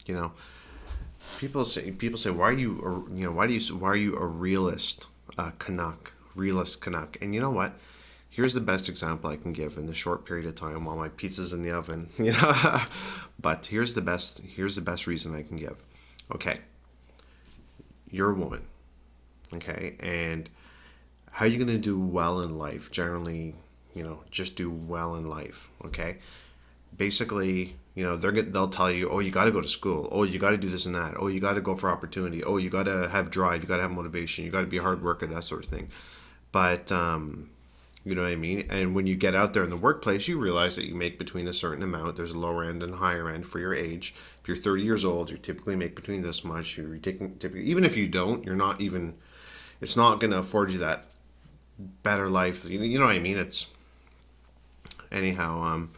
You know, people say why are you why are you a realist Canuck, realist Canuck? And you know what? Here's the best example I can give in the short period of time while my pizza's in the oven. But here's the best reason I can give. Okay, you're a woman. Okay, and how are you going to do well in life? Generally, just do well in life. Okay, basically, they'll tell you, oh, you got to go to school. Oh, you got to do this and that. Oh, you got to go for opportunity. Oh, you got to have drive. You got to have motivation. You got to be a hard worker. That sort of thing. But you know what I mean? And when you get out there in the workplace, you realize that you make between a certain amount. There's a lower end and higher end for your age. If you're 30 years old, you typically make between this much. You're taking typically, even if you don't, you're not even. It's not going to afford you that better life. You know what I mean? It's anyhow.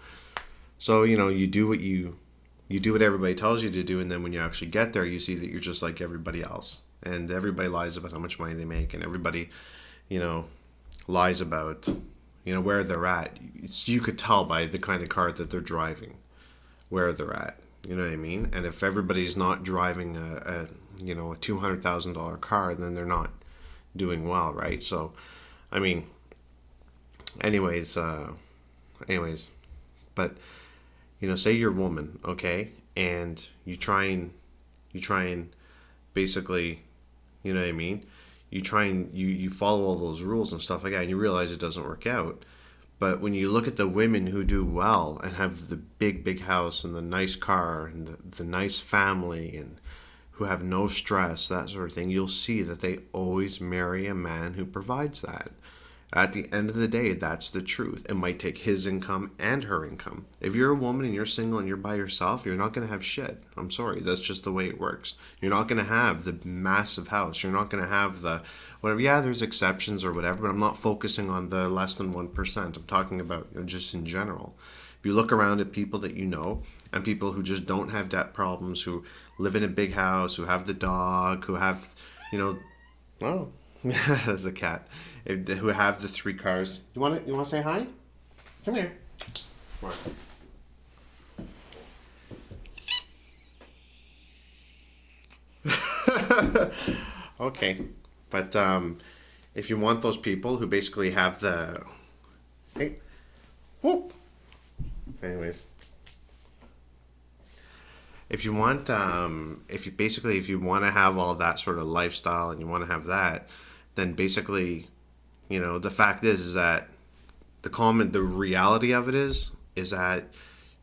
So you do what everybody tells you to do, and then when you actually get there, you see that you're just like everybody else, and everybody lies about how much money they make, and everybody, you know, lies about, where they're at. You could tell by the kind of car that they're driving, where they're at. You know what I mean? And if everybody's not driving a $200,000 car, then they're not doing well, right? So, I mean, anyways, but say you're a woman, okay, and you try and basically, you know what I mean, you follow all those rules and stuff like that, and you realize it doesn't work out. But when you look at the women who do well and have the big house and the nice car and the nice family and who have no stress, that sort of thing, you'll see that they always marry a man who provides that. At the end of the day, that's the truth. It might take his income and her income. If you're a woman and you're single and you're by yourself, you're not going to have shit. I'm sorry. That's just the way it works. You're not going to have the massive house. You're not going to have the whatever. Yeah, there's exceptions or whatever, but I'm not focusing on the less than 1%. I'm talking about just in general. If you look around at people that you know and people who just don't have debt problems, who live in a big house, who have the dog, who have, oh, there's a cat. Who have the 3 cars. You want to say hi? Come here. Come on. Okay, but if you want those people who basically have the, hey, whoop. Anyways, if you want, if you want to have all that sort of lifestyle and you want to have that, then basically, the fact is that the reality of it is that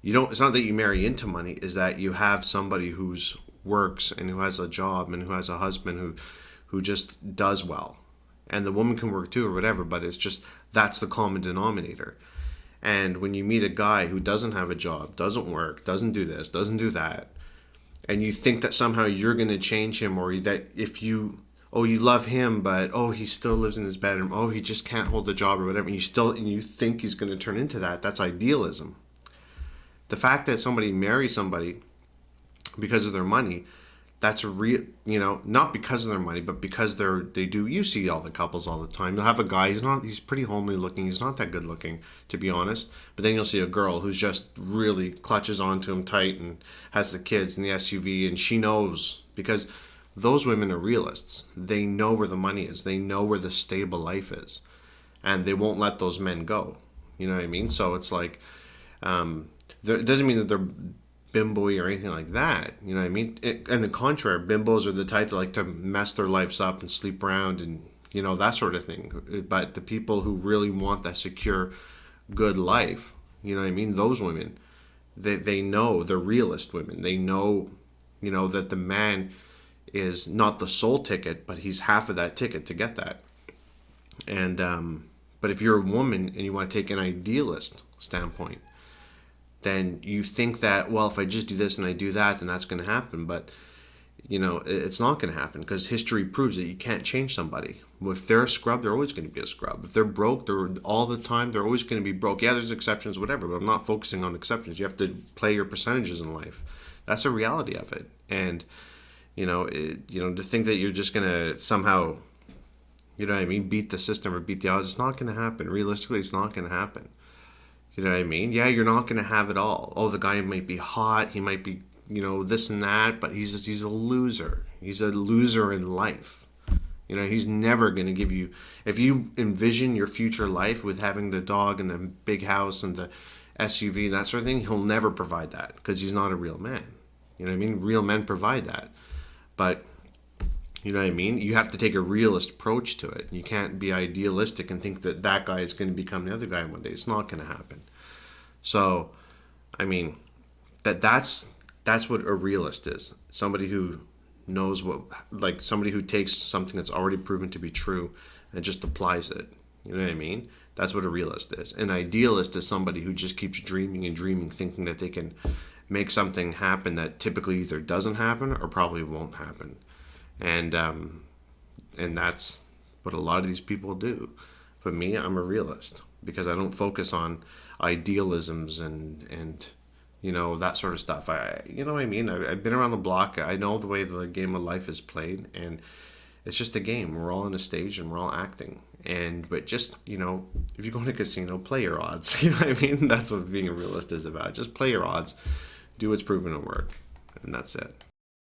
it's not that you marry into money, is that you have somebody who's works and who has a job and who has a husband who just does well. And the woman can work too or whatever, but it's just, that's the common denominator. And when you meet a guy who doesn't have a job, doesn't work, doesn't do this, doesn't do that, and you think that somehow you're going to change him, or that if you love him, but he still lives in his bedroom, he just can't hold the job or whatever, and you think he's going to turn into that, that's idealism. The fact that somebody marries somebody because of their money, that's real, not because of their money, but because they do. You see all the couples all the time. You'll have a guy, he's pretty homely looking, he's not that good looking, to be honest, but then you'll see a girl who's just really clutches onto him tight and has the kids and the SUV, and she knows, because those women are realists. They know where the money is. They know where the stable life is. And they won't let those men go. You know what I mean? So it's like, it doesn't mean that they're bimbo-y or anything like that. You know what I mean? And the contrary, bimbos are the type that like to mess their lives up and sleep around and, that sort of thing. But the people who really want that secure, good life, you know what I mean? Those women, they know, they're realist women. They know, that the man is not the sole ticket, but he's half of that ticket to get that. And but if you're a woman and you want to take an idealist standpoint, then you think that, well, if I just do this and I do that, then that's going to happen. But it's not going to happen, because history proves that you can't change somebody. If they're a scrub, they're always going to be a scrub. If they're broke, they're all the time, they're always going to be broke. Yeah, there's exceptions, whatever, but I'm not focusing on exceptions. You have to play your percentages in life. That's the reality of it. And to think that you're just gonna somehow, beat the system or beat the odds, it's not gonna happen. Realistically, it's not gonna happen. You know what I mean? Yeah, you're not gonna have it all. Oh, the guy might be hot, he might be this and that, but he's a loser. He's a loser in life. He's never going to give you, if you envision your future life with having the dog and the big house and the SUV and that sort of thing, he'll never provide that because he's not a real man. You know what I mean? Real men provide that. But, you know what I mean? You have to take a realist approach to it. You can't be idealistic and think that that guy is going to become the other guy one day. It's not going to happen. So, I mean, that's what a realist is. Somebody who knows somebody who takes something that's already proven to be true and just applies it. You know what I mean? That's what a realist is. An idealist is somebody who just keeps dreaming and dreaming, thinking that they can make something happen that typically either doesn't happen or probably won't happen. And that's what a lot of these people do. But me, I'm a realist because I don't focus on idealisms and that sort of stuff. You know what I mean? I've been around the block. I know the way the game of life is played, and it's just a game. We're all on a stage and we're all acting. But just, if you go to a casino, play your odds. You know what I mean? That's what being a realist is about. Just play your odds, do what's proven to work, and that's it.